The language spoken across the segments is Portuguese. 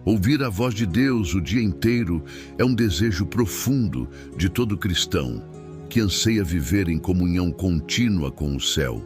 Ouvir a voz de Deus o dia inteiro é um desejo profundo de todo cristão que anseia viver em comunhão contínua com o céu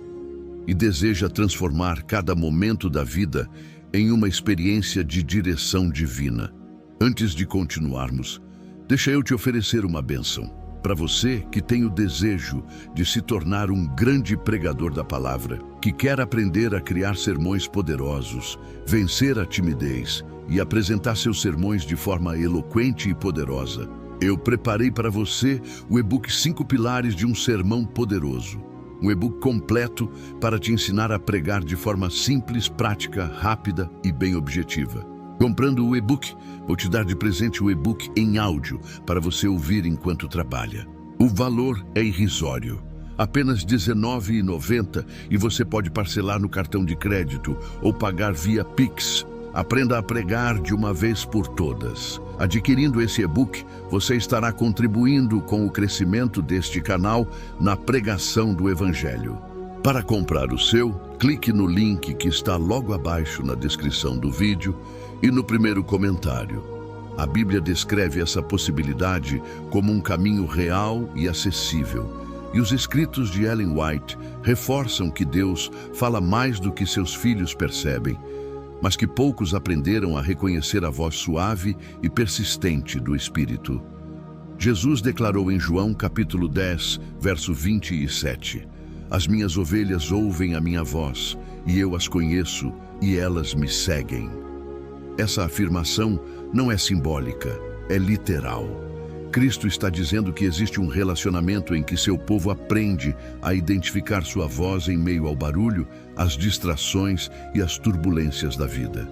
e deseja transformar cada momento da vida em uma experiência de direção divina. Antes de continuarmos, deixa eu te oferecer uma bênção. Para você que tem o desejo de se tornar um grande pregador da palavra, que quer aprender a criar sermões poderosos, vencer a timidez e apresentar seus sermões de forma eloquente e poderosa, eu preparei para você o e-book 5 Pilares de um Sermão Poderoso. Um e-book completo para te ensinar a pregar de forma simples, prática, rápida e bem objetiva. Comprando o e-book, vou te dar de presente o e-book em áudio para você ouvir enquanto trabalha. O valor é irrisório, apenas R$ 19,90, e você pode parcelar no cartão de crédito ou pagar via Pix. Aprenda a pregar de uma vez por todas. Adquirindo esse e-book, você estará contribuindo com o crescimento deste canal na pregação do Evangelho. Para comprar o seu, clique no link que está logo abaixo na descrição do vídeo e no primeiro comentário. A Bíblia descreve essa possibilidade como um caminho real e acessível. E os escritos de Ellen White reforçam que Deus fala mais do que seus filhos percebem, mas que poucos aprenderam a reconhecer a voz suave e persistente do Espírito. Jesus declarou em João capítulo 10, verso 27, "As minhas ovelhas ouvem a minha voz, e eu as conheço, e elas me seguem." Essa afirmação não é simbólica, é literal. Cristo está dizendo que existe um relacionamento em que seu povo aprende a identificar sua voz em meio ao barulho, às distrações e às turbulências da vida.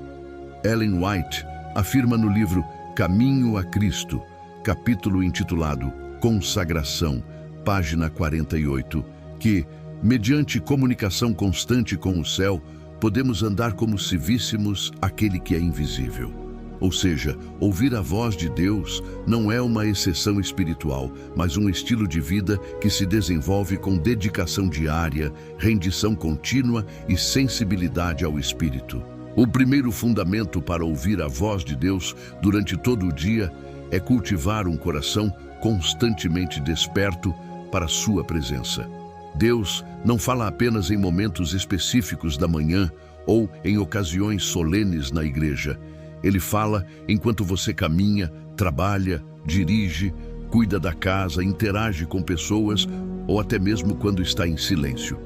Ellen White afirma no livro Caminho a Cristo, capítulo intitulado Consagração, página 48, que, mediante comunicação constante com o céu, podemos andar como se víssemos aquele que é invisível. Ou seja, ouvir a voz de Deus não é uma exceção espiritual, mas um estilo de vida que se desenvolve com dedicação diária, rendição contínua e sensibilidade ao Espírito. O primeiro fundamento para ouvir a voz de Deus durante todo o dia é cultivar um coração constantemente desperto para a sua presença. Deus não fala apenas em momentos específicos da manhã ou em ocasiões solenes na igreja. Ele fala enquanto você caminha, trabalha, dirige, cuida da casa, interage com pessoas ou até mesmo quando está em silêncio.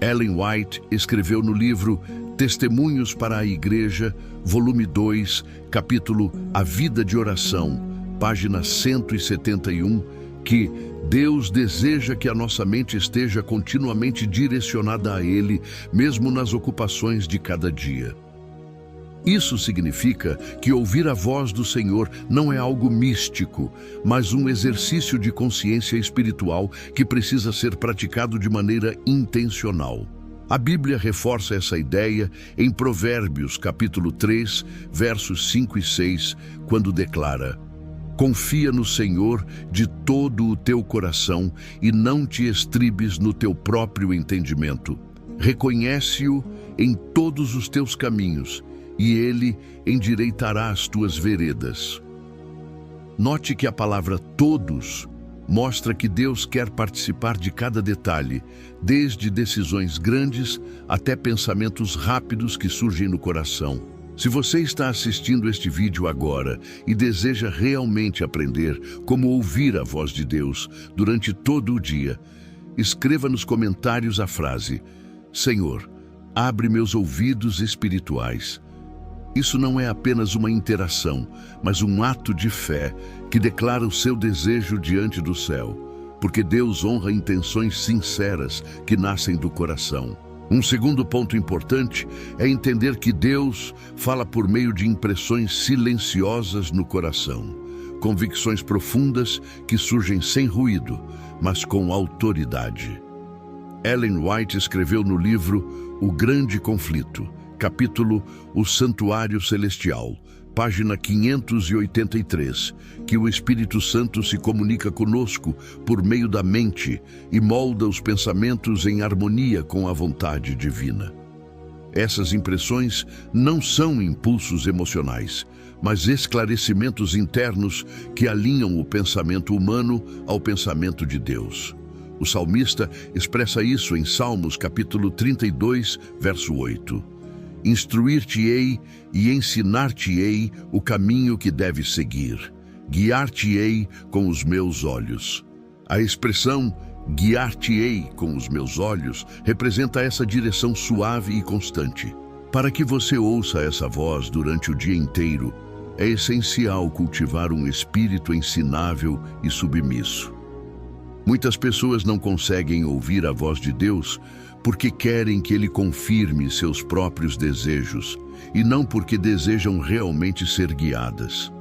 Ellen White escreveu no livro Testemunhos para a Igreja, volume 2, capítulo A Vida de Oração, página 171, que Deus deseja que a nossa mente esteja continuamente direcionada a Ele, mesmo nas ocupações de cada dia. Isso significa que ouvir a voz do Senhor não é algo místico, mas um exercício de consciência espiritual que precisa ser praticado de maneira intencional. A Bíblia reforça essa ideia em Provérbios, capítulo 3, versos 5 e 6, quando declara: "Confia no Senhor de todo o teu coração e não te estribes no teu próprio entendimento. Reconhece-o em todos os teus caminhos, e Ele endireitará as tuas veredas." Note que a palavra todos mostra que Deus quer participar de cada detalhe, desde decisões grandes até pensamentos rápidos que surgem no coração. Se você está assistindo este vídeo agora e deseja realmente aprender como ouvir a voz de Deus durante todo o dia, escreva nos comentários a frase: "Senhor, abre meus ouvidos espirituais." Isso não é apenas uma interação, mas um ato de fé que declara o seu desejo diante do céu, porque Deus honra intenções sinceras que nascem do coração. Um segundo ponto importante é entender que Deus fala por meio de impressões silenciosas no coração, convicções profundas que surgem sem ruído, mas com autoridade. Ellen White escreveu no livro O Grande Conflito, capítulo O Santuário Celestial, página 583, que o Espírito Santo se comunica conosco por meio da mente e molda os pensamentos em harmonia com a vontade divina. Essas impressões não são impulsos emocionais, mas esclarecimentos internos que alinham o pensamento humano ao pensamento de Deus. O salmista expressa isso em Salmos capítulo 32, verso 8. Instruir-te-ei e ensinar-te-ei o caminho que deves seguir. Guiar-te-ei com os meus olhos. A expressão guiar-te-ei com os meus olhos representa essa direção suave e constante. Para que você ouça essa voz durante o dia inteiro, é essencial cultivar um espírito ensinável e submisso. Muitas pessoas não conseguem ouvir a voz de Deus porque querem que Ele confirme seus próprios desejos e não porque desejam realmente ser guiadas.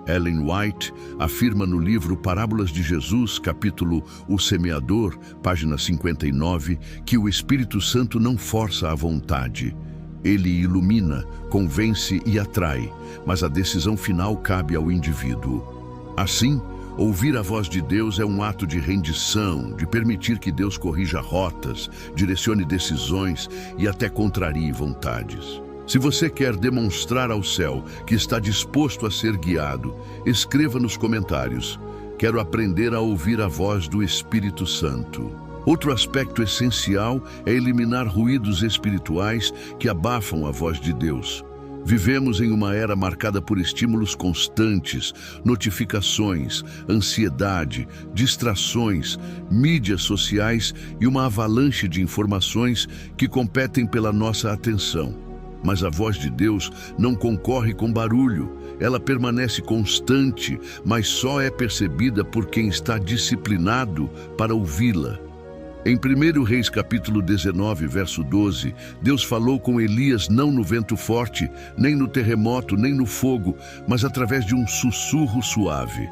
Ellen White afirma no livro Parábolas de Jesus, capítulo O Semeador, página 59, que o Espírito Santo não força a vontade. Ele ilumina, convence e atrai, mas a decisão final cabe ao indivíduo. Assim, ouvir a voz de Deus é um ato de rendição, de permitir que Deus corrija rotas, direcione decisões e até contrarie vontades. Se você quer demonstrar ao céu que está disposto a ser guiado, escreva nos comentários: quero aprender a ouvir a voz do Espírito Santo. Outro aspecto essencial é eliminar ruídos espirituais que abafam a voz de Deus. Vivemos em uma era marcada por estímulos constantes, notificações, ansiedade, distrações, mídias sociais e uma avalanche de informações que competem pela nossa atenção. Mas a voz de Deus não concorre com barulho, ela permanece constante, mas só é percebida por quem está disciplinado para ouvi-la. Em 1 Reis capítulo 19, verso 12, Deus falou com Elias não no vento forte, nem no terremoto, nem no fogo, mas através de um sussurro suave.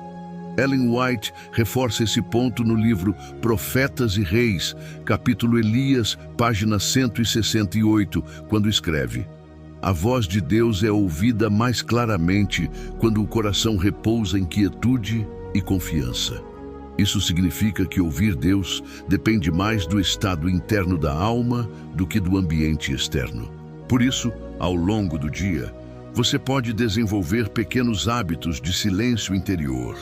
Ellen White reforça esse ponto no livro Profetas e Reis, capítulo Elias, página 168, quando escreve: a voz de Deus é ouvida mais claramente quando o coração repousa em quietude e confiança. Isso significa que ouvir Deus depende mais do estado interno da alma do que do ambiente externo. Por isso, ao longo do dia, você pode desenvolver pequenos hábitos de silêncio interior,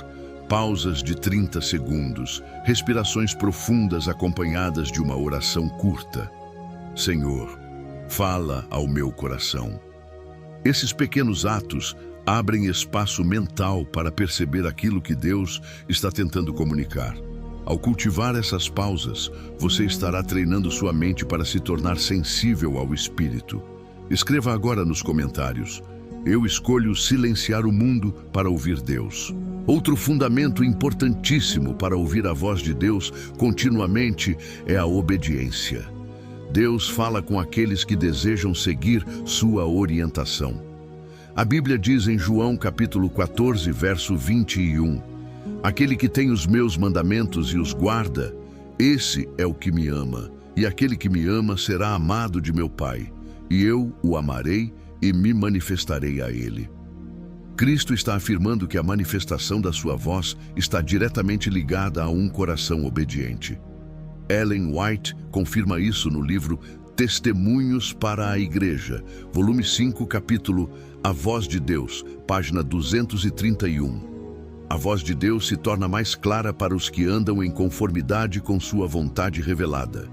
pausas de 30 segundos, respirações profundas acompanhadas de uma oração curta. Senhor, fala ao meu coração. Esses pequenos atos abrem espaço mental para perceber aquilo que Deus está tentando comunicar. Ao cultivar essas pausas, você estará treinando sua mente para se tornar sensível ao Espírito. Escreva agora nos comentários: eu escolho silenciar o mundo para ouvir Deus. Outro fundamento importantíssimo para ouvir a voz de Deus continuamente é a obediência. Deus fala com aqueles que desejam seguir sua orientação. A Bíblia diz em João capítulo 14, verso 21, aquele que tem os meus mandamentos e os guarda, esse é o que me ama, e aquele que me ama será amado de meu Pai, e eu o amarei e me manifestarei a ele. Cristo está afirmando que a manifestação da sua voz está diretamente ligada a um coração obediente. Ellen White confirma isso no livro Testemunhos para a Igreja, volume 5, capítulo A Voz de Deus, página 231. A voz de Deus se torna mais clara para os que andam em conformidade com sua vontade revelada.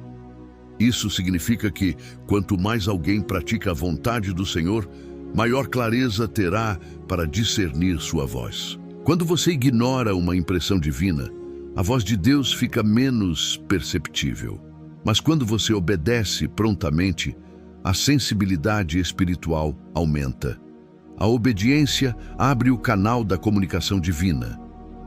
Isso significa que, quanto mais alguém pratica a vontade do Senhor, maior clareza terá para discernir sua voz. Quando você ignora uma impressão divina, a voz de Deus fica menos perceptível. Mas quando você obedece prontamente, a sensibilidade espiritual aumenta. A obediência abre o canal da comunicação divina.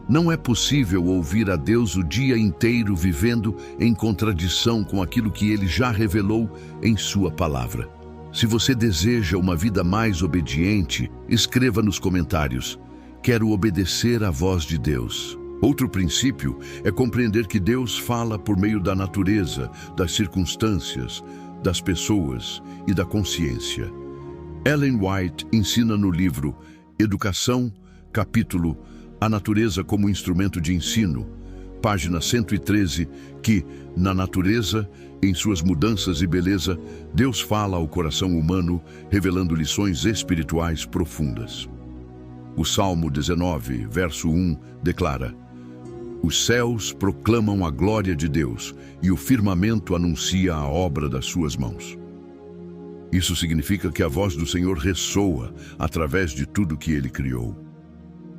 Não é possível ouvir a Deus o dia inteiro vivendo em contradição com aquilo que Ele já revelou em sua palavra. Se você deseja uma vida mais obediente, escreva nos comentários: quero obedecer à voz de Deus. Outro princípio é compreender que Deus fala por meio da natureza, das circunstâncias, das pessoas e da consciência. Ellen White ensina no livro Educação, capítulo A Natureza como Instrumento de Ensino, página 113, que, na natureza, em suas mudanças e beleza, Deus fala ao coração humano, revelando lições espirituais profundas. O Salmo 19, verso 1, declara: os céus proclamam a glória de Deus e o firmamento anuncia a obra das suas mãos. Isso significa que a voz do Senhor ressoa através de tudo que Ele criou.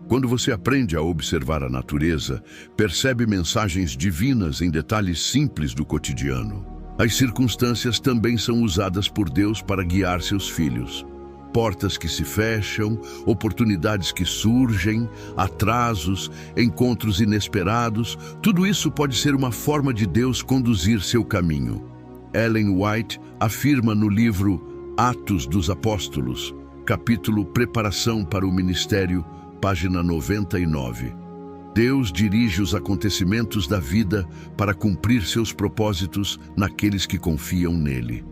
Quando você aprende a observar a natureza, percebe mensagens divinas em detalhes simples do cotidiano. As circunstâncias também são usadas por Deus para guiar seus filhos. Portas que se fecham, oportunidades que surgem, atrasos, encontros inesperados, tudo isso pode ser uma forma de Deus conduzir seu caminho. Ellen White afirma no livro Atos dos Apóstolos, capítulo Preparação para o Ministério, página 99. Deus dirige os acontecimentos da vida para cumprir seus propósitos naqueles que confiam nele.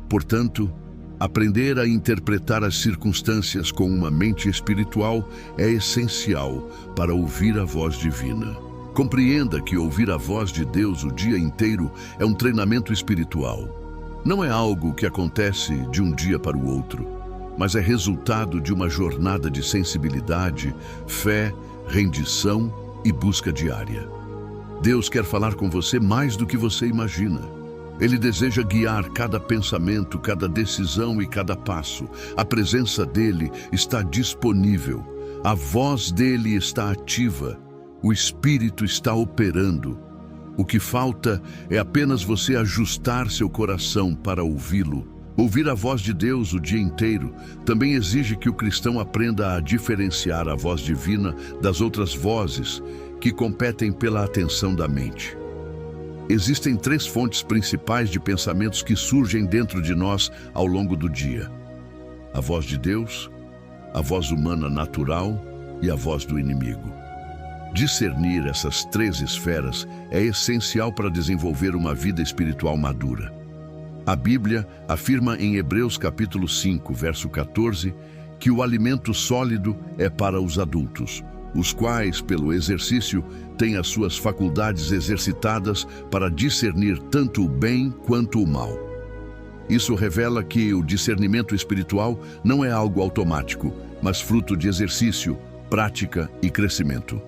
Portanto, aprender a interpretar as circunstâncias com uma mente espiritual é essencial para ouvir a voz divina. Compreenda que ouvir a voz de Deus o dia inteiro é um treinamento espiritual. Não é algo que acontece de um dia para o outro, mas é resultado de uma jornada de sensibilidade, fé, rendição e busca diária. Deus quer falar com você mais do que você imagina. Ele deseja guiar cada pensamento, cada decisão e cada passo. A presença dele está disponível. A voz dele está ativa. O Espírito está operando. O que falta é apenas você ajustar seu coração para ouvi-lo. Ouvir a voz de Deus o dia inteiro também exige que o cristão aprenda a diferenciar a voz divina das outras vozes que competem pela atenção da mente. Existem 3 fontes principais de pensamentos que surgem dentro de nós ao longo do dia: a voz de Deus, a voz humana natural e a voz do inimigo. Discernir essas 3 esferas é essencial para desenvolver uma vida espiritual madura. A Bíblia afirma em Hebreus capítulo 5, verso 14, que o alimento sólido é para os adultos, os quais, pelo exercício, têm as suas faculdades exercitadas para discernir tanto o bem quanto o mal. Isso revela que o discernimento espiritual não é algo automático, mas fruto de exercício, prática e crescimento.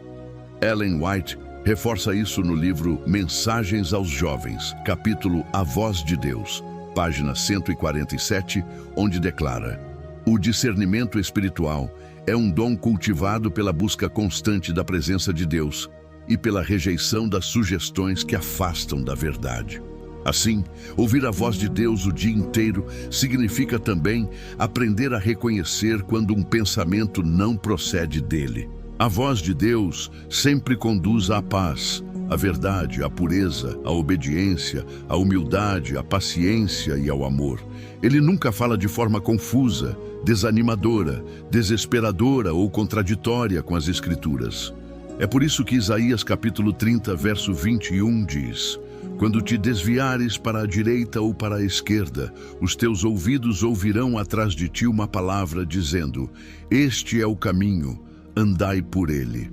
Ellen White reforça isso no livro Mensagens aos Jovens, capítulo A Voz de Deus, página 147, onde declara: o discernimento espiritual é um dom cultivado pela busca constante da presença de Deus e pela rejeição das sugestões que afastam da verdade. Assim, ouvir a voz de Deus o dia inteiro significa também aprender a reconhecer quando um pensamento não procede dele. A voz de Deus sempre conduz à paz, à verdade, à pureza, à obediência, à humildade, à paciência e ao amor. Ele nunca fala de forma confusa, desanimadora, desesperadora ou contraditória com as Escrituras. É por isso que Isaías capítulo 30, verso 21 diz: quando te desviares para a direita ou para a esquerda, os teus ouvidos ouvirão atrás de ti uma palavra dizendo: este é o caminho, andai por ele.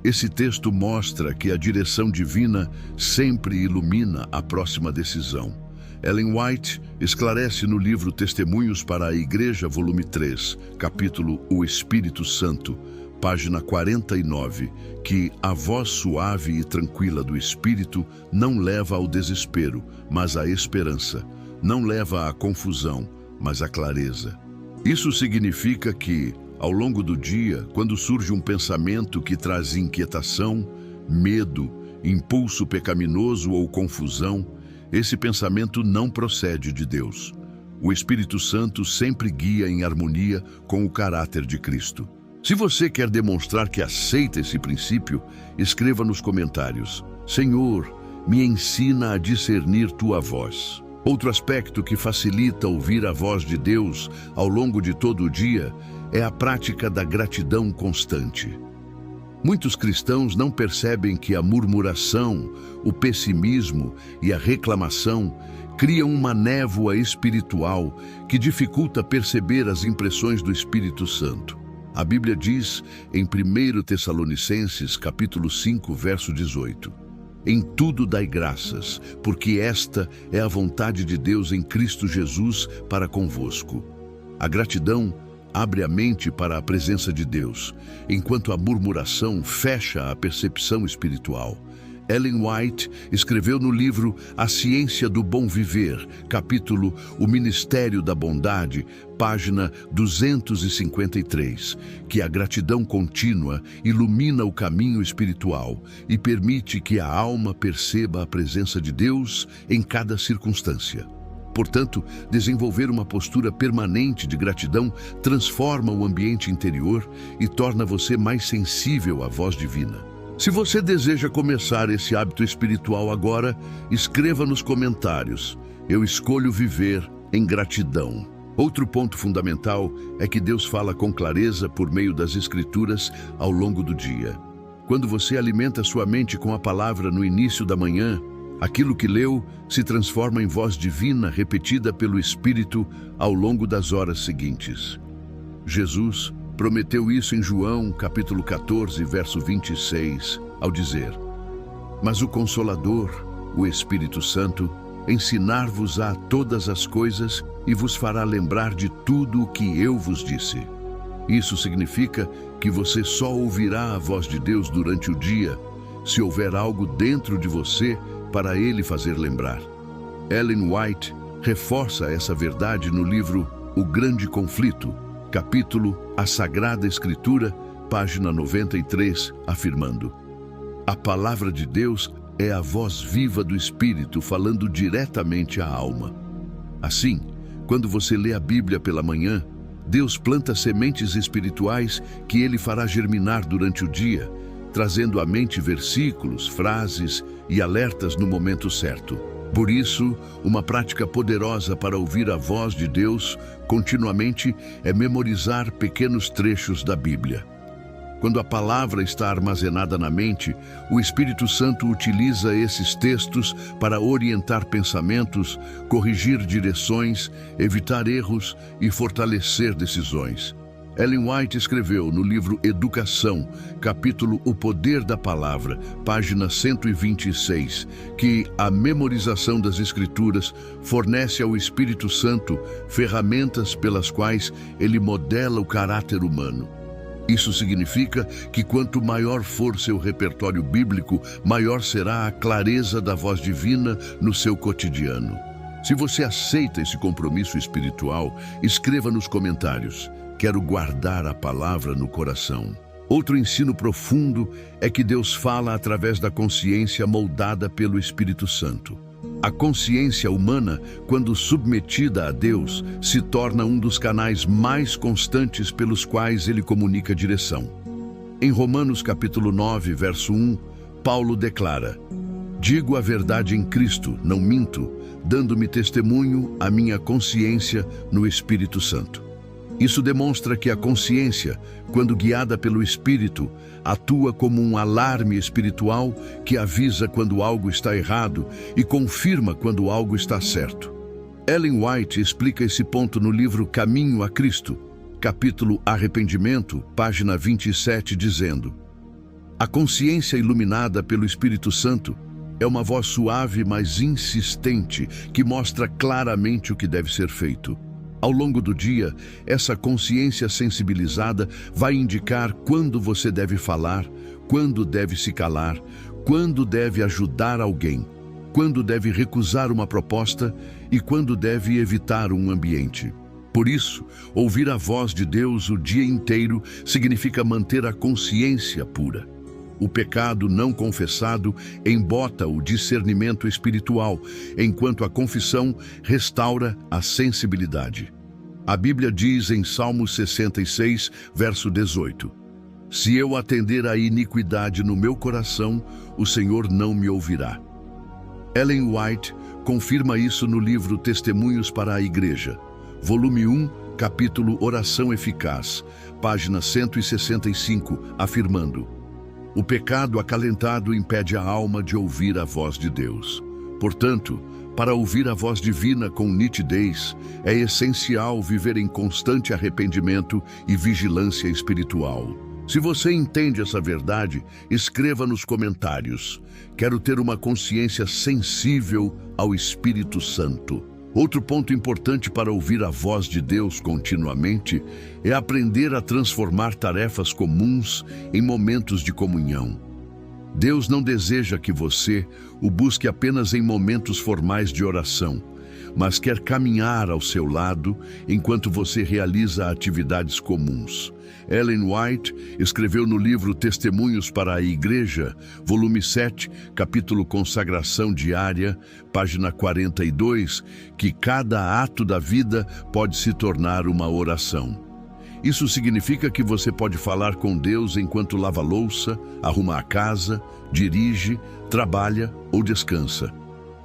Esse texto mostra que a direção divina sempre ilumina a próxima decisão. Ellen White esclarece no livro Testemunhos para a Igreja, volume 3, capítulo O Espírito Santo, página 49, que a voz suave e tranquila do Espírito não leva ao desespero, mas à esperança, não leva à confusão, mas à clareza. Isso significa que, ao longo do dia, quando surge um pensamento que traz inquietação, medo, impulso pecaminoso ou confusão, esse pensamento não procede de Deus. O Espírito Santo sempre guia em harmonia com o caráter de Cristo. Se você quer demonstrar que aceita esse princípio, escreva nos comentários: Senhor, me ensina a discernir tua voz. Outro aspecto que facilita ouvir a voz de Deus ao longo de todo o dia é a prática da gratidão constante. Muitos cristãos não percebem que a murmuração, o pessimismo e a reclamação criam uma névoa espiritual que dificulta perceber as impressões do Espírito Santo. A Bíblia diz em 1 Tessalonicenses, capítulo 5, verso 18: Em tudo dai graças, porque esta é a vontade de Deus em Cristo Jesus para convosco. A gratidão abre a mente para a presença de Deus, enquanto a murmuração fecha a percepção espiritual. Ellen White escreveu no livro A Ciência do Bom Viver, capítulo O Ministério da Bondade, página 253, que a gratidão contínua ilumina o caminho espiritual e permite que a alma perceba a presença de Deus em cada circunstância. Portanto, desenvolver uma postura permanente de gratidão transforma o ambiente interior e torna você mais sensível à voz divina. Se você deseja começar esse hábito espiritual agora, escreva nos comentários: eu escolho viver em gratidão. Outro ponto fundamental é que Deus fala com clareza por meio das Escrituras ao longo do dia. Quando você alimenta sua mente com a palavra no início da manhã, aquilo que leu se transforma em voz divina repetida pelo Espírito ao longo das horas seguintes. Jesus prometeu isso em João, capítulo 14, verso 26, ao dizer: mas o Consolador, o Espírito Santo, ensinar-vos-á todas as coisas e vos fará lembrar de tudo o que eu vos disse. Isso significa que você só ouvirá a voz de Deus durante o dia se houver algo dentro de você para Ele fazer lembrar. Ellen White reforça essa verdade no livro O Grande Conflito, capítulo A Sagrada Escritura, página 93, afirmando: a palavra de Deus é a voz viva do Espírito falando diretamente à alma. Assim, quando você lê a Bíblia pela manhã, Deus planta sementes espirituais que Ele fará germinar durante o dia, trazendo à mente versículos, frases e alertas no momento certo. Por isso, uma prática poderosa para ouvir a voz de Deus continuamente é memorizar pequenos trechos da Bíblia. Quando a palavra está armazenada na mente, o Espírito Santo utiliza esses textos para orientar pensamentos, corrigir direções, evitar erros e fortalecer decisões. Ellen White escreveu no livro Educação, capítulo O Poder da Palavra, página 126, que a memorização das Escrituras fornece ao Espírito Santo ferramentas pelas quais ele modela o caráter humano. Isso significa que quanto maior for seu repertório bíblico, maior será a clareza da voz divina no seu cotidiano. Se você aceita esse compromisso espiritual, escreva nos comentários: quero guardar a palavra no coração. Outro ensino profundo é que Deus fala através da consciência moldada pelo Espírito Santo. A consciência humana, quando submetida a Deus, se torna um dos canais mais constantes pelos quais Ele comunica direção. Em Romanos capítulo 9, verso 1, Paulo declara: digo a verdade em Cristo, não minto, dando-me testemunho a minha consciência no Espírito Santo. Isso demonstra que a consciência, quando guiada pelo Espírito, atua como um alarme espiritual que avisa quando algo está errado e confirma quando algo está certo. Ellen White explica esse ponto no livro Caminho a Cristo, capítulo Arrependimento, página 27, dizendo: a consciência iluminada pelo Espírito Santo é uma voz suave, mas insistente, que mostra claramente o que deve ser feito. Ao longo do dia, essa consciência sensibilizada vai indicar quando você deve falar, quando deve se calar, quando deve ajudar alguém, quando deve recusar uma proposta e quando deve evitar um ambiente. Por isso, ouvir a voz de Deus o dia inteiro significa manter a consciência pura. O pecado não confessado embota o discernimento espiritual, enquanto a confissão restaura a sensibilidade. A Bíblia diz em Salmos 66, verso 18: se eu atender à iniquidade no meu coração, o Senhor não me ouvirá. Ellen White confirma isso no livro Testemunhos para a Igreja, volume 1, capítulo Oração Eficaz, página 165, afirmando: o pecado acalentado impede a alma de ouvir a voz de Deus. Portanto, para ouvir a voz divina com nitidez, é essencial viver em constante arrependimento e vigilância espiritual. Se você entende essa verdade, escreva nos comentários. Quero ter uma consciência sensível ao Espírito Santo. Outro ponto importante para ouvir a voz de Deus continuamente é aprender a transformar tarefas comuns em momentos de comunhão. Deus não deseja que você o busque apenas em momentos formais de oração, mas quer caminhar ao seu lado enquanto você realiza atividades comuns. Ellen White escreveu no livro Testemunhos para a Igreja, volume 7, capítulo Consagração Diária, página 42, que cada ato da vida pode se tornar uma oração. Isso significa que você pode falar com Deus enquanto lava a louça, arruma a casa, dirige, trabalha ou descansa.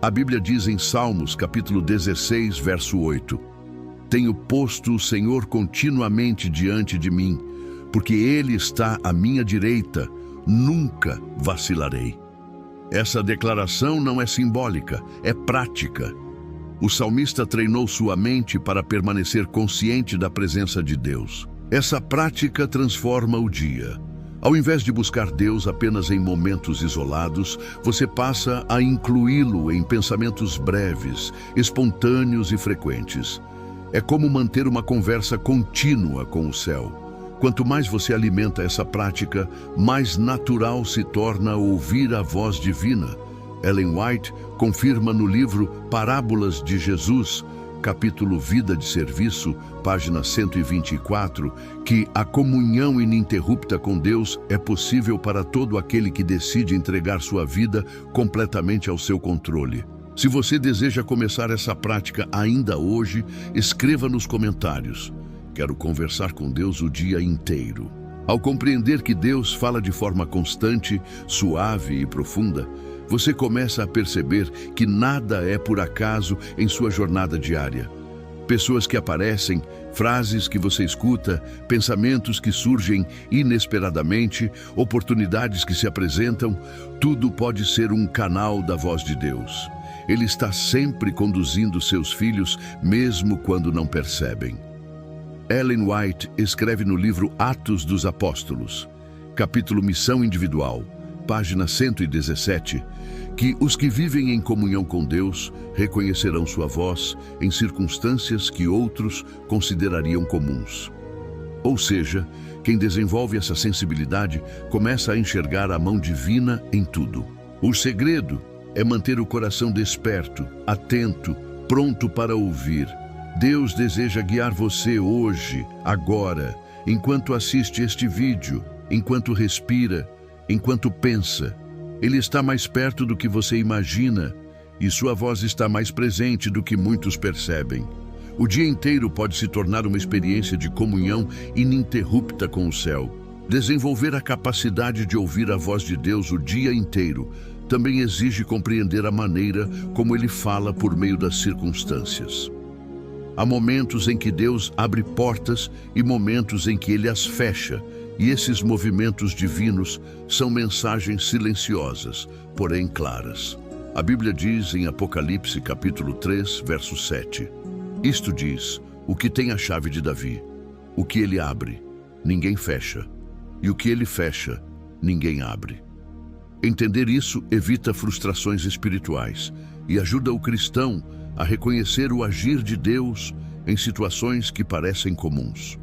A Bíblia diz em Salmos, capítulo 16, verso 8: Tenho posto o Senhor continuamente diante de mim, porque Ele está à minha direita, nunca vacilarei. Essa declaração não é simbólica, é prática. O salmista treinou sua mente para permanecer consciente da presença de Deus. Essa prática transforma o dia. Ao invés de buscar Deus apenas em momentos isolados, você passa a incluí-lo em pensamentos breves, espontâneos e frequentes. É como manter uma conversa contínua com o céu. Quanto mais você alimenta essa prática, mais natural se torna ouvir a voz divina. Ellen White confirma no livro Parábolas de Jesus, capítulo Vida de Serviço, página 124, que a comunhão ininterrupta com Deus é possível para todo aquele que decide entregar sua vida completamente ao seu controle. Se você deseja começar essa prática ainda hoje, escreva nos comentários: Quero conversar com Deus o dia inteiro. Ao compreender que Deus fala de forma constante, suave e profunda, você começa a perceber que nada é por acaso em sua jornada diária. Pessoas que aparecem, frases que você escuta, pensamentos que surgem inesperadamente, oportunidades que se apresentam, tudo pode ser um canal da voz de Deus. Ele está sempre conduzindo seus filhos, mesmo quando não percebem. Ellen White escreve no livro Atos dos Apóstolos, capítulo Missão Individual, página 117, que os que vivem em comunhão com Deus reconhecerão sua voz em circunstâncias que outros considerariam comuns. Ou seja, quem desenvolve essa sensibilidade começa a enxergar a mão divina em tudo. O segredo é manter o coração desperto, atento, pronto para ouvir. Deus deseja guiar você hoje, agora, enquanto assiste este vídeo, enquanto respira, enquanto pensa. Ele está mais perto do que você imagina e sua voz está mais presente do que muitos percebem. O dia inteiro pode se tornar uma experiência de comunhão ininterrupta com o céu. Desenvolver a capacidade de ouvir a voz de Deus o dia inteiro também exige compreender a maneira como Ele fala por meio das circunstâncias. Há momentos em que Deus abre portas e momentos em que Ele as fecha, e esses movimentos divinos são mensagens silenciosas, porém claras. A Bíblia diz em Apocalipse capítulo 3, verso 7, Isto diz, o que tem a chave de Davi, o que ele abre, ninguém fecha, e o que ele fecha, ninguém abre. Entender isso evita frustrações espirituais e ajuda o cristão a reconhecer o agir de Deus em situações que parecem comuns.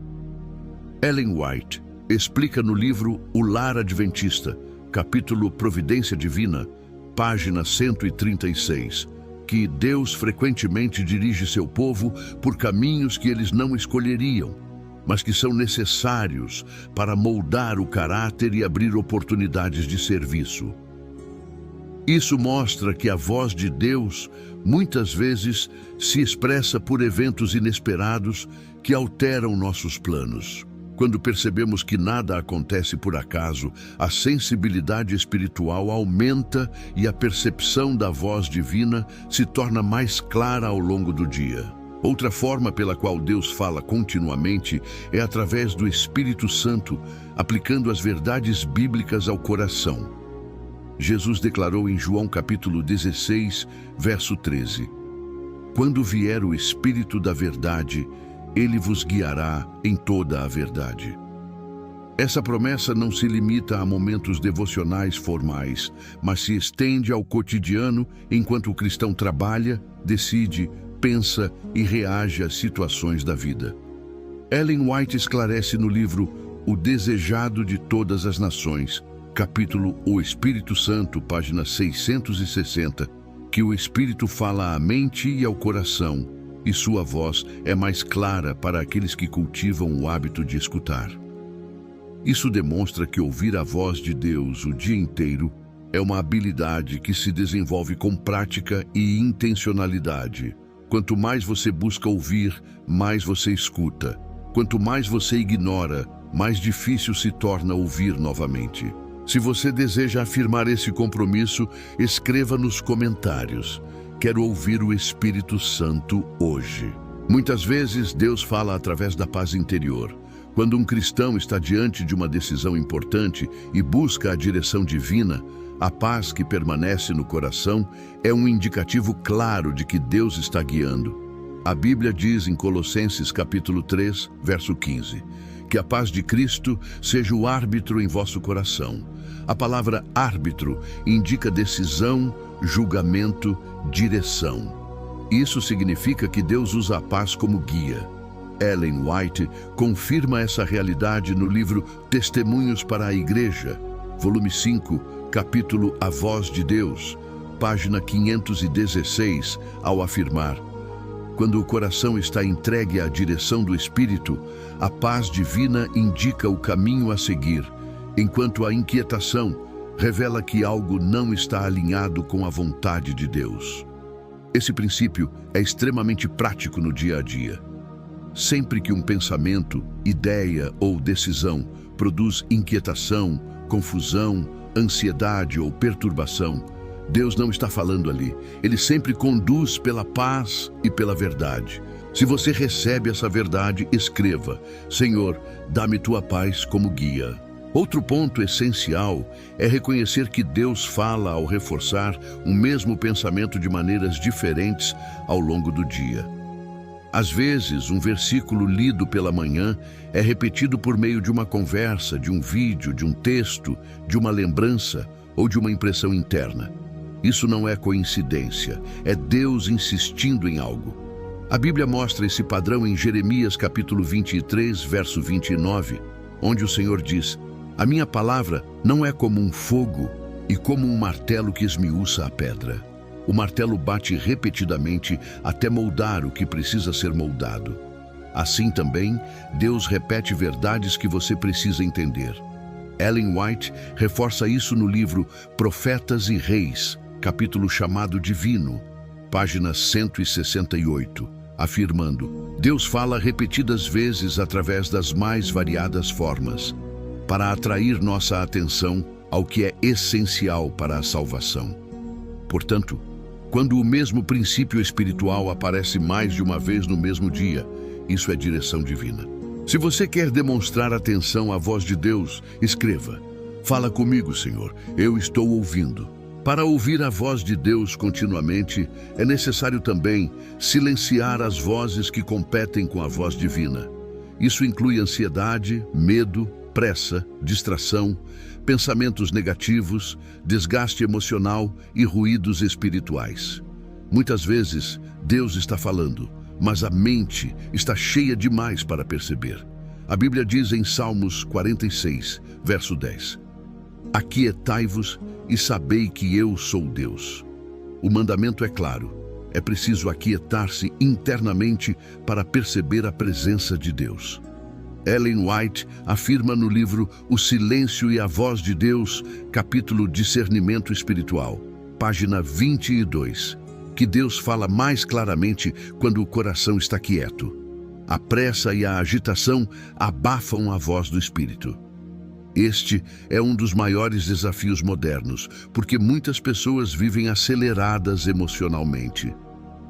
Ellen White explica no livro O Lar Adventista, capítulo Providência Divina, página 136, que Deus frequentemente dirige seu povo por caminhos que eles não escolheriam, mas que são necessários para moldar o caráter e abrir oportunidades de serviço. Isso mostra que a voz de Deus muitas vezes se expressa por eventos inesperados que alteram nossos planos. Quando percebemos que nada acontece por acaso, a sensibilidade espiritual aumenta e a percepção da voz divina se torna mais clara ao longo do dia. Outra forma pela qual Deus fala continuamente é através do Espírito Santo, aplicando as verdades bíblicas ao coração. Jesus declarou em João capítulo 16, verso 13, Quando vier o Espírito da verdade, Ele vos guiará em toda a verdade. Essa promessa não se limita a momentos devocionais formais, mas se estende ao cotidiano enquanto o cristão trabalha, decide, pensa e reage às situações da vida. Ellen White esclarece no livro O Desejado de Todas as Nações, capítulo O Espírito Santo, página 660, que o Espírito fala à mente e ao coração, e sua voz é mais clara para aqueles que cultivam o hábito de escutar. Isso demonstra que ouvir a voz de Deus o dia inteiro é uma habilidade que se desenvolve com prática e intencionalidade. Quanto mais você busca ouvir, mais você escuta. Quanto mais você ignora, mais difícil se torna ouvir novamente. Se você deseja afirmar esse compromisso, escreva nos comentários: quero ouvir o Espírito Santo hoje. Muitas vezes Deus fala através da paz interior. Quando um cristão está diante de uma decisão importante e busca a direção divina, a paz que permanece no coração é um indicativo claro de que Deus está guiando. A Bíblia diz em Colossenses capítulo 3, verso 15, que a paz de Cristo seja o árbitro em vosso coração. A palavra árbitro indica decisão, julgamento, direção. Isso significa que Deus usa a paz como guia. Ellen White confirma essa realidade no livro Testemunhos para a Igreja, volume 5, capítulo A Voz de Deus, página 516, ao afirmar: quando o coração está entregue à direção do Espírito, a paz divina indica o caminho a seguir, enquanto a inquietação revela que algo não está alinhado com a vontade de Deus. Esse princípio é extremamente prático no dia a dia. Sempre que um pensamento, ideia ou decisão produz inquietação, confusão, ansiedade ou perturbação, Deus não está falando ali. Ele sempre conduz pela paz e pela verdade. Se você recebe essa verdade, escreva: Senhor, dá-me tua paz como guia. Outro ponto essencial é reconhecer que Deus fala ao reforçar o mesmo pensamento de maneiras diferentes ao longo do dia. Às vezes, um versículo lido pela manhã é repetido por meio de uma conversa, de um vídeo, de um texto, de uma lembrança ou de uma impressão interna. Isso não é coincidência, é Deus insistindo em algo. A Bíblia mostra esse padrão em Jeremias capítulo 23, verso 29, onde o Senhor diz: a minha palavra não é como um fogo e como um martelo que esmiuça a pedra. O martelo bate repetidamente até moldar o que precisa ser moldado. Assim também, Deus repete verdades que você precisa entender. Ellen White reforça isso no livro Profetas e Reis, capítulo chamado Divino, página 168, afirmando: Deus fala repetidas vezes através das mais variadas formas, para atrair nossa atenção ao que é essencial para a salvação. Portanto, quando o mesmo princípio espiritual aparece mais de uma vez no mesmo dia, isso é direção divina. Se você quer demonstrar atenção à voz de Deus, escreva: fala comigo, Senhor, eu estou ouvindo. Para ouvir a voz de Deus continuamente, é necessário também silenciar as vozes que competem com a voz divina. Isso inclui ansiedade, medo, pressa, distração, pensamentos negativos, desgaste emocional e ruídos espirituais. Muitas vezes, Deus está falando, mas a mente está cheia demais para perceber. A Bíblia diz em Salmos 46, verso 10: aquietai-vos e sabei que eu sou Deus. O mandamento é claro. É preciso aquietar-se internamente para perceber a presença de Deus. Ellen White afirma no livro O Silêncio e a Voz de Deus, capítulo Discernimento Espiritual, página 22, que Deus fala mais claramente quando o coração está quieto. A pressa e a agitação abafam a voz do Espírito. Este é um dos maiores desafios modernos, porque muitas pessoas vivem aceleradas emocionalmente.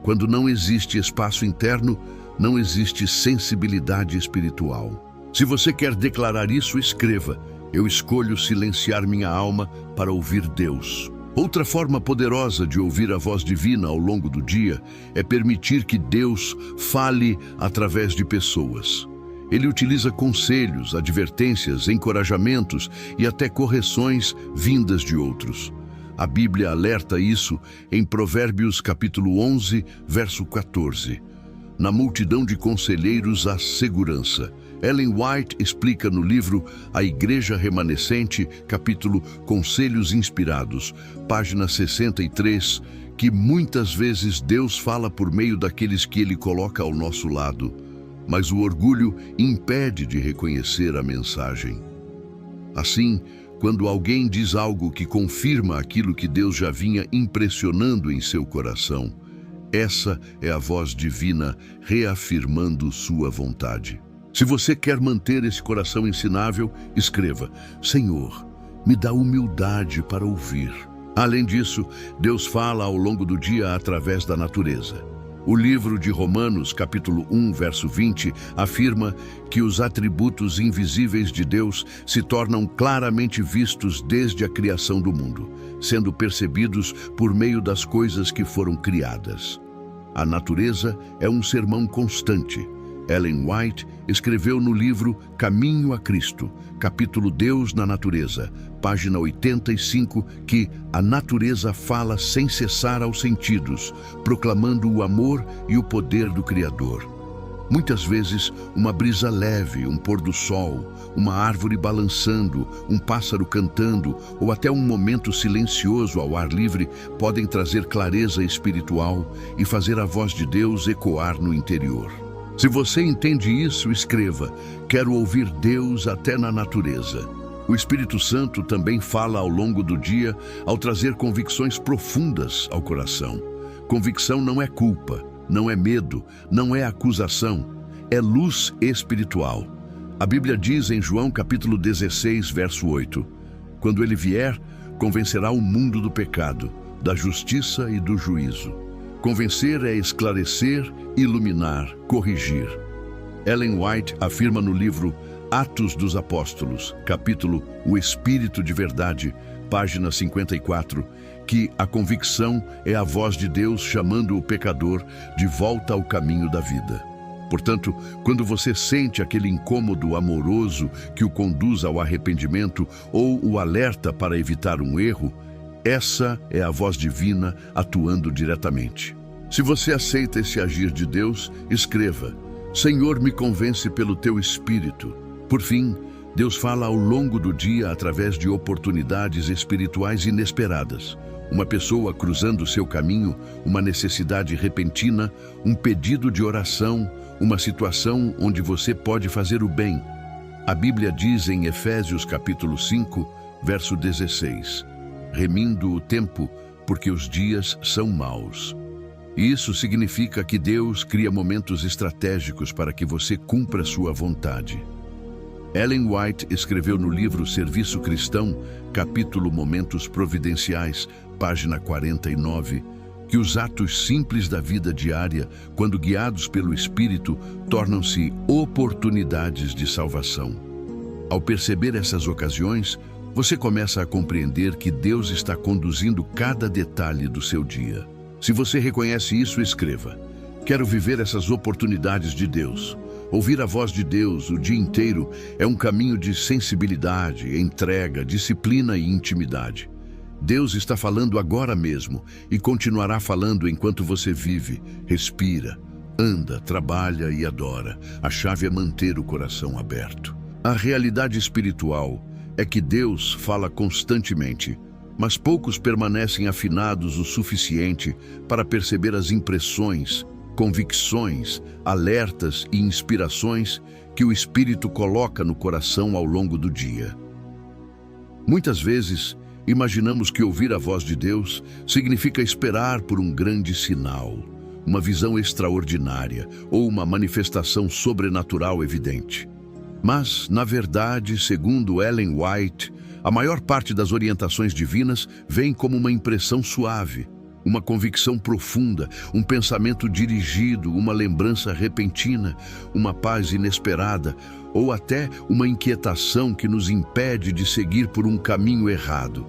Quando não existe espaço interno, não existe sensibilidade espiritual. Se você quer declarar isso, escreva: eu escolho silenciar minha alma para ouvir Deus. Outra forma poderosa de ouvir a voz divina ao longo do dia é permitir que Deus fale através de pessoas. Ele utiliza conselhos, advertências, encorajamentos e até correções vindas de outros. A Bíblia alerta isso em Provérbios capítulo 11, verso 14. Na multidão de conselheiros há segurança. Ellen White explica no livro A Igreja Remanescente, capítulo Conselhos Inspirados, página 63, que muitas vezes Deus fala por meio daqueles que Ele coloca ao nosso lado, mas o orgulho impede de reconhecer a mensagem. Assim, quando alguém diz algo que confirma aquilo que Deus já vinha impressionando em seu coração, essa é a voz divina reafirmando sua vontade. Se você quer manter esse coração ensinável, escreva: Senhor, me dá humildade para ouvir. Além disso, Deus fala ao longo do dia através da natureza. O livro de Romanos, capítulo 1, verso 20, afirma que os atributos invisíveis de Deus se tornam claramente vistos desde a criação do mundo, sendo percebidos por meio das coisas que foram criadas. A natureza é um sermão constante. Ellen White escreveu no livro Caminho a Cristo, capítulo Deus na Natureza, página 85, que a natureza fala sem cessar aos sentidos, proclamando o amor e o poder do Criador. Muitas vezes, uma brisa leve, um pôr do sol, uma árvore balançando, um pássaro cantando ou até um momento silencioso ao ar livre podem trazer clareza espiritual e fazer a voz de Deus ecoar no interior. Se você entende isso, escreva: quero ouvir Deus até na natureza. O Espírito Santo também fala ao longo do dia ao trazer convicções profundas ao coração. Convicção não é culpa, não é medo, não é acusação, é luz espiritual. A Bíblia diz em João capítulo 16, verso 8, quando ele vier, convencerá o mundo do pecado, da justiça e do juízo. Convencer é esclarecer, iluminar, corrigir. Ellen White afirma no livro Atos dos Apóstolos, capítulo O Espírito de Verdade, página 54, que a convicção é a voz de Deus chamando o pecador de volta ao caminho da vida. Portanto, quando você sente aquele incômodo amoroso que o conduz ao arrependimento ou o alerta para evitar um erro, essa é a voz divina atuando diretamente. Se você aceita esse agir de Deus, escreva: Senhor, me convence pelo teu Espírito. Por fim, Deus fala ao longo do dia através de oportunidades espirituais inesperadas. Uma pessoa cruzando seu caminho, uma necessidade repentina, um pedido de oração, uma situação onde você pode fazer o bem. A Bíblia diz em Efésios capítulo 5, verso 16, remindo o tempo, porque os dias são maus. Isso significa que Deus cria momentos estratégicos para que você cumpra sua vontade. Ellen White escreveu no livro Serviço Cristão, capítulo Momentos Providenciais, página 49, que os atos simples da vida diária, quando guiados pelo Espírito, tornam-se oportunidades de salvação. Ao perceber essas ocasiões, você começa a compreender que Deus está conduzindo cada detalhe do seu dia. Se você reconhece isso, escreva: quero viver essas oportunidades de Deus. Ouvir a voz de Deus o dia inteiro é um caminho de sensibilidade, entrega, disciplina e intimidade. Deus está falando agora mesmo e continuará falando enquanto você vive, respira, anda, trabalha e adora. A chave é manter o coração aberto. A realidade espiritual é que Deus fala constantemente, mas poucos permanecem afinados o suficiente para perceber as impressões, convicções, alertas e inspirações que o Espírito coloca no coração ao longo do dia. Muitas vezes, imaginamos que ouvir a voz de Deus significa esperar por um grande sinal, uma visão extraordinária ou uma manifestação sobrenatural evidente. Mas, na verdade, segundo Ellen White, a maior parte das orientações divinas vem como uma impressão suave, uma convicção profunda, um pensamento dirigido, uma lembrança repentina, uma paz inesperada ou até uma inquietação que nos impede de seguir por um caminho errado.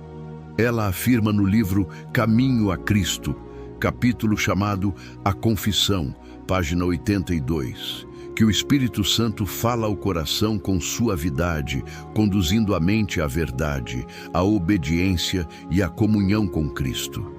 Ela afirma no livro Caminho a Cristo, capítulo chamado A Confissão, página 82, que o Espírito Santo fala ao coração com suavidade, conduzindo a mente à verdade, à obediência e à comunhão com Cristo.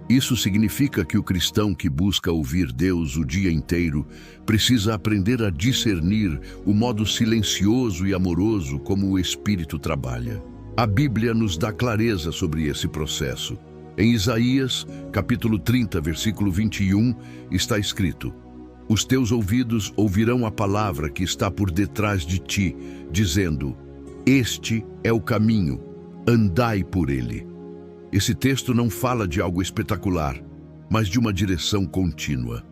Isso significa que o cristão que busca ouvir Deus o dia inteiro precisa aprender a discernir o modo silencioso e amoroso como o Espírito trabalha. A Bíblia nos dá clareza sobre esse processo. Em Isaías, capítulo 30, versículo 21, está escrito: os teus ouvidos ouvirão a palavra que está por detrás de ti, dizendo: este é o caminho, andai por ele. Esse texto não fala de algo espetacular, mas de uma direção contínua.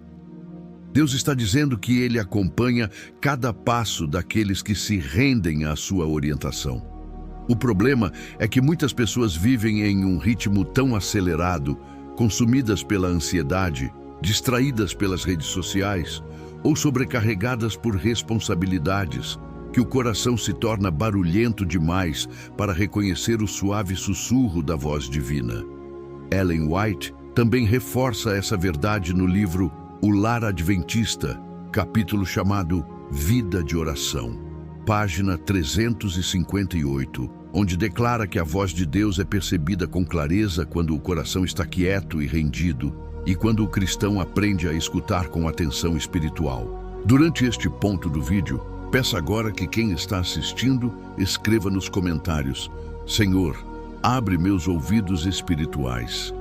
Deus está dizendo que Ele acompanha cada passo daqueles que se rendem à sua orientação. O problema é que muitas pessoas vivem em um ritmo tão acelerado, consumidas pela ansiedade, distraídas pelas redes sociais ou sobrecarregadas por responsabilidades, que o coração se torna barulhento demais para reconhecer o suave sussurro da voz divina. Ellen White também reforça essa verdade no livro O Lar Adventista, capítulo chamado Vida de Oração, página 358, onde declara que a voz de Deus é percebida com clareza quando o coração está quieto e rendido e quando o cristão aprende a escutar com atenção espiritual. Durante este ponto do vídeo, peço agora que quem está assistindo escreva nos comentários: Senhor, abre meus ouvidos espirituais.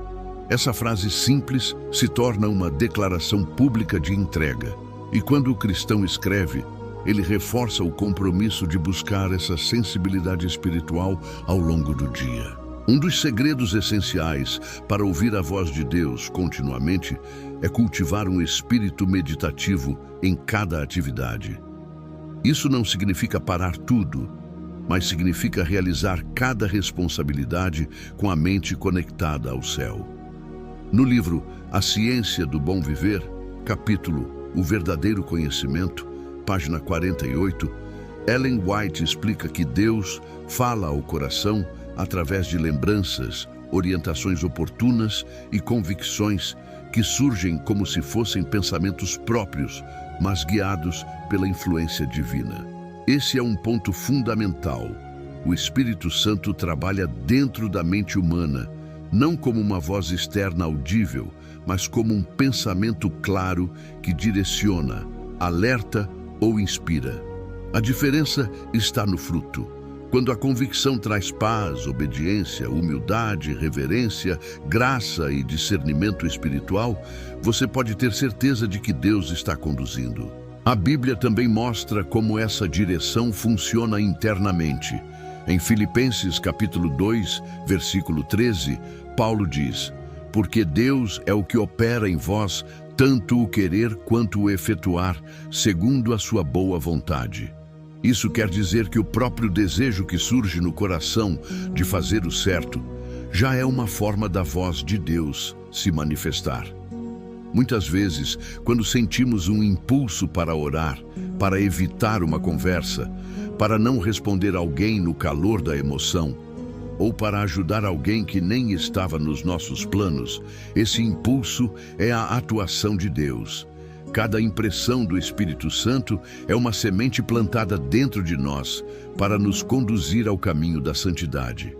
Essa frase simples se torna uma declaração pública de entrega. E quando o cristão escreve, ele reforça o compromisso de buscar essa sensibilidade espiritual ao longo do dia. Um dos segredos essenciais para ouvir a voz de Deus continuamente é cultivar um espírito meditativo em cada atividade. Isso não significa parar tudo, mas significa realizar cada responsabilidade com a mente conectada ao céu. No livro A Ciência do Bom Viver, capítulo O Verdadeiro Conhecimento, página 48, Ellen White explica que Deus fala ao coração através de lembranças, orientações oportunas e convicções que surgem como se fossem pensamentos próprios, mas guiados pela influência divina. Esse é um ponto fundamental. O Espírito Santo trabalha dentro da mente humana, não como uma voz externa audível, mas como um pensamento claro que direciona, alerta ou inspira. A diferença está no fruto. Quando a convicção traz paz, obediência, humildade, reverência, graça e discernimento espiritual, você pode ter certeza de que Deus está conduzindo. A Bíblia também mostra como essa direção funciona internamente. Em Filipenses capítulo 2, versículo 13, Paulo diz: porque Deus é o que opera em vós, tanto o querer quanto o efetuar, segundo a sua boa vontade. Isso quer dizer que o próprio desejo que surge no coração de fazer o certo já é uma forma da voz de Deus se manifestar. Muitas vezes, quando sentimos um impulso para orar, para evitar uma conversa, para não responder alguém no calor da emoção, ou para ajudar alguém que nem estava nos nossos planos, esse impulso é a atuação de Deus. Cada impressão do Espírito Santo é uma semente plantada dentro de nós para nos conduzir ao caminho da santidade.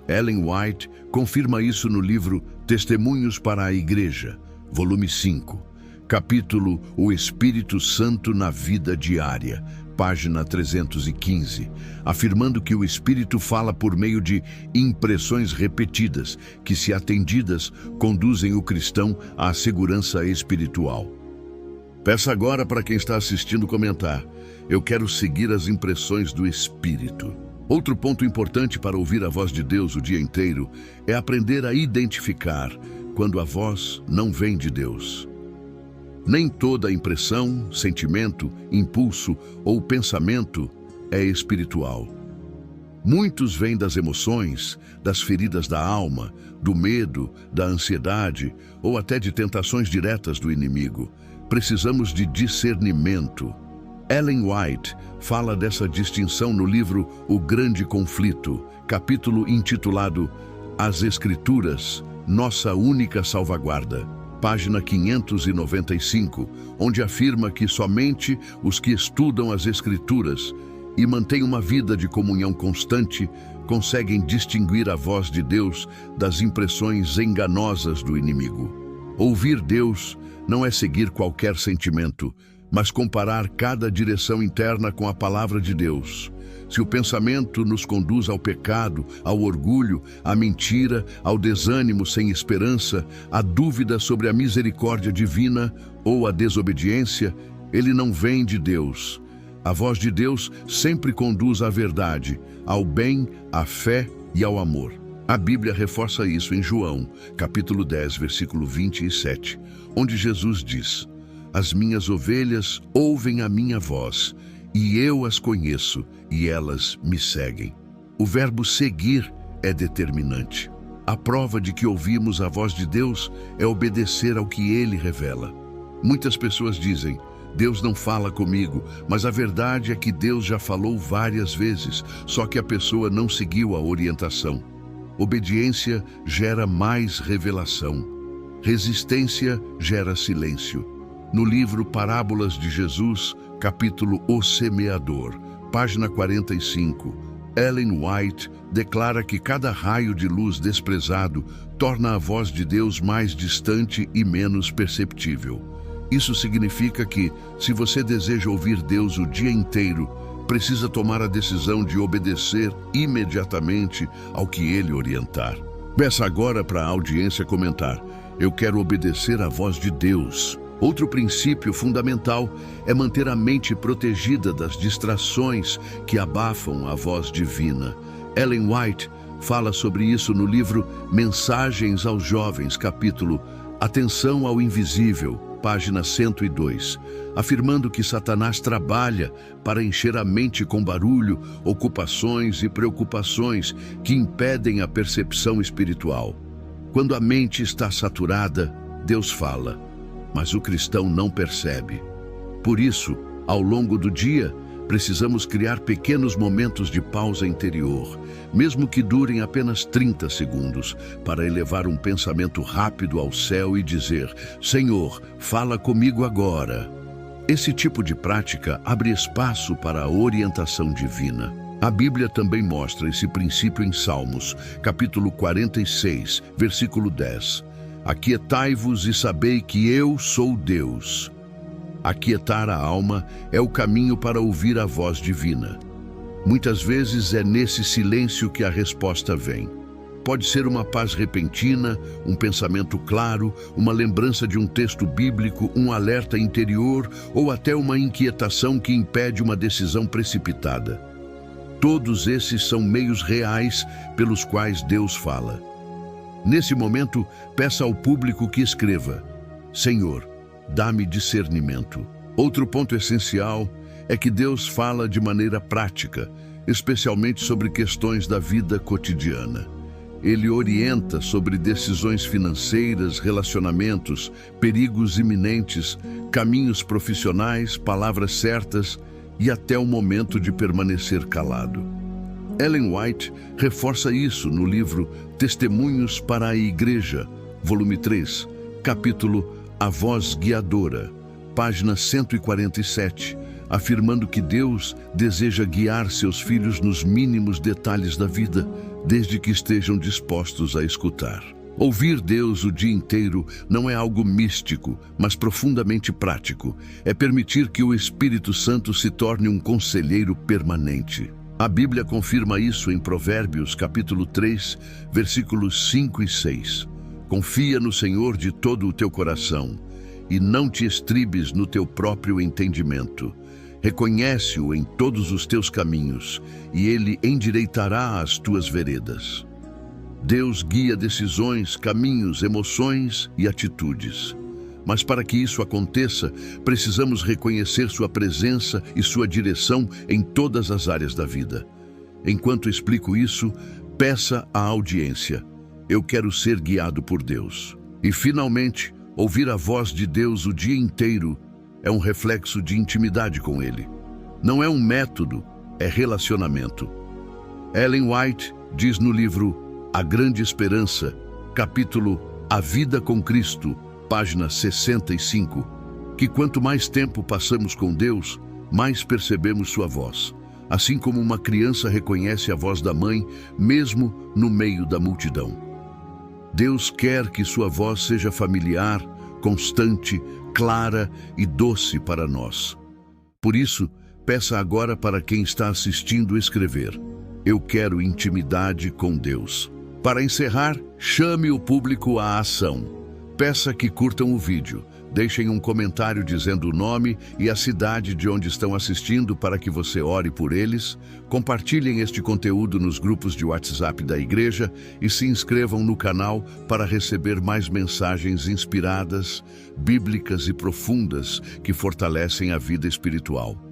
Ellen White confirma isso no livro Testemunhos para a Igreja, volume 5, capítulo O Espírito Santo na Vida Diária, página 315, afirmando que o Espírito fala por meio de impressões repetidas, que, se atendidas, conduzem o cristão à segurança espiritual. Peça agora para quem está assistindo comentar: eu quero seguir as impressões do Espírito. Outro ponto importante para ouvir a voz de Deus o dia inteiro é aprender a identificar quando a voz não vem de Deus. Nem toda impressão, sentimento, impulso ou pensamento é espiritual. Muitos vêm das emoções, das feridas da alma, do medo, da ansiedade ou até de tentações diretas do inimigo. Precisamos de discernimento. Ellen White fala dessa distinção no livro O Grande Conflito, capítulo intitulado As Escrituras, Nossa Única Salvaguarda. página 595, onde afirma que somente os que estudam as Escrituras e mantêm uma vida de comunhão constante conseguem distinguir a voz de Deus das impressões enganosas do inimigo. Ouvir Deus não é seguir qualquer sentimento, mas comparar cada direção interna com a palavra de Deus. Se o pensamento nos conduz ao pecado, ao orgulho, à mentira, ao desânimo sem esperança, à dúvida sobre a misericórdia divina ou à desobediência, ele não vem de Deus. A voz de Deus sempre conduz à verdade, ao bem, à fé e ao amor. A Bíblia reforça isso em João, capítulo 10, versículo 27, onde Jesus diz: "As minhas ovelhas ouvem a minha voz, e eu as conheço, e elas me seguem." O verbo seguir é determinante. A prova de que ouvimos a voz de Deus é obedecer ao que Ele revela. Muitas pessoas dizem: "Deus não fala comigo", mas a verdade é que Deus já falou várias vezes, só que a pessoa não seguiu a orientação. Obediência gera mais revelação. Resistência gera silêncio. No livro Parábolas de Jesus, capítulo O Semeador, página 45, Ellen White declara que cada raio de luz desprezado torna a voz de Deus mais distante e menos perceptível. Isso significa que, se você deseja ouvir Deus o dia inteiro, precisa tomar a decisão de obedecer imediatamente ao que Ele orientar. Peça agora para a audiência comentar: "Eu quero obedecer à voz de Deus." Outro princípio fundamental é manter a mente protegida das distrações que abafam a voz divina. Ellen White fala sobre isso no livro Mensagens aos Jovens, capítulo Atenção ao Invisível, página 102, afirmando que Satanás trabalha para encher a mente com barulho, ocupações e preocupações que impedem a percepção espiritual. Quando a mente está saturada, Deus fala, mas o cristão não percebe. Por isso, ao longo do dia, precisamos criar pequenos momentos de pausa interior, mesmo que durem apenas 30 segundos, para elevar um pensamento rápido ao céu e dizer: "Senhor, fala comigo agora." Esse tipo de prática abre espaço para a orientação divina. A Bíblia também mostra esse princípio em Salmos, capítulo 46, versículo 10. "Aquietai-vos e sabei que eu sou Deus." Aquietar a alma é o caminho para ouvir a voz divina. Muitas vezes é nesse silêncio que a resposta vem. Pode ser uma paz repentina, um pensamento claro, uma lembrança de um texto bíblico, um alerta interior ou até uma inquietação que impede uma decisão precipitada. Todos esses são meios reais pelos quais Deus fala. Nesse momento, peça ao público que escreva: "Senhor, dá-me discernimento." Outro ponto essencial é que Deus fala de maneira prática, especialmente sobre questões da vida cotidiana. Ele orienta sobre decisões financeiras, relacionamentos, perigos iminentes, caminhos profissionais, palavras certas e até o momento de permanecer calado. Ellen White reforça isso no livro Testemunhos para a Igreja, volume 3, capítulo A Voz Guiadora, página 147, afirmando que Deus deseja guiar seus filhos nos mínimos detalhes da vida, desde que estejam dispostos a escutar. Ouvir Deus o dia inteiro não é algo místico, mas profundamente prático. É permitir que o Espírito Santo se torne um conselheiro permanente. A Bíblia confirma isso em Provérbios, capítulo 3, versículos 5 e 6. "Confia no Senhor de todo o teu coração, e não te estribes no teu próprio entendimento. Reconhece-o em todos os teus caminhos, e ele endireitará as tuas veredas." Deus guia decisões, caminhos, emoções e atitudes. Mas para que isso aconteça, precisamos reconhecer sua presença e sua direção em todas as áreas da vida. Enquanto explico isso, peça à audiência: "Eu quero ser guiado por Deus." E, finalmente, ouvir a voz de Deus o dia inteiro é um reflexo de intimidade com Ele. Não é um método, é relacionamento. Ellen White diz no livro A Grande Esperança, capítulo A Vida com Cristo, página 65, que quanto mais tempo passamos com Deus, mais percebemos sua voz. Assim como uma criança reconhece a voz da mãe, mesmo no meio da multidão. Deus quer que sua voz seja familiar, constante, clara e doce para nós. Por isso, peça agora para quem está assistindo escrever: eu quero intimidade com Deus. Para encerrar, chame o público à ação. Peça que curtam o vídeo. Deixem um comentário dizendo o nome e a cidade de onde estão assistindo para que você ore por eles. Compartilhem este conteúdo nos grupos de WhatsApp da igreja e se inscrevam no canal para receber mais mensagens inspiradas, bíblicas e profundas que fortalecem a vida espiritual.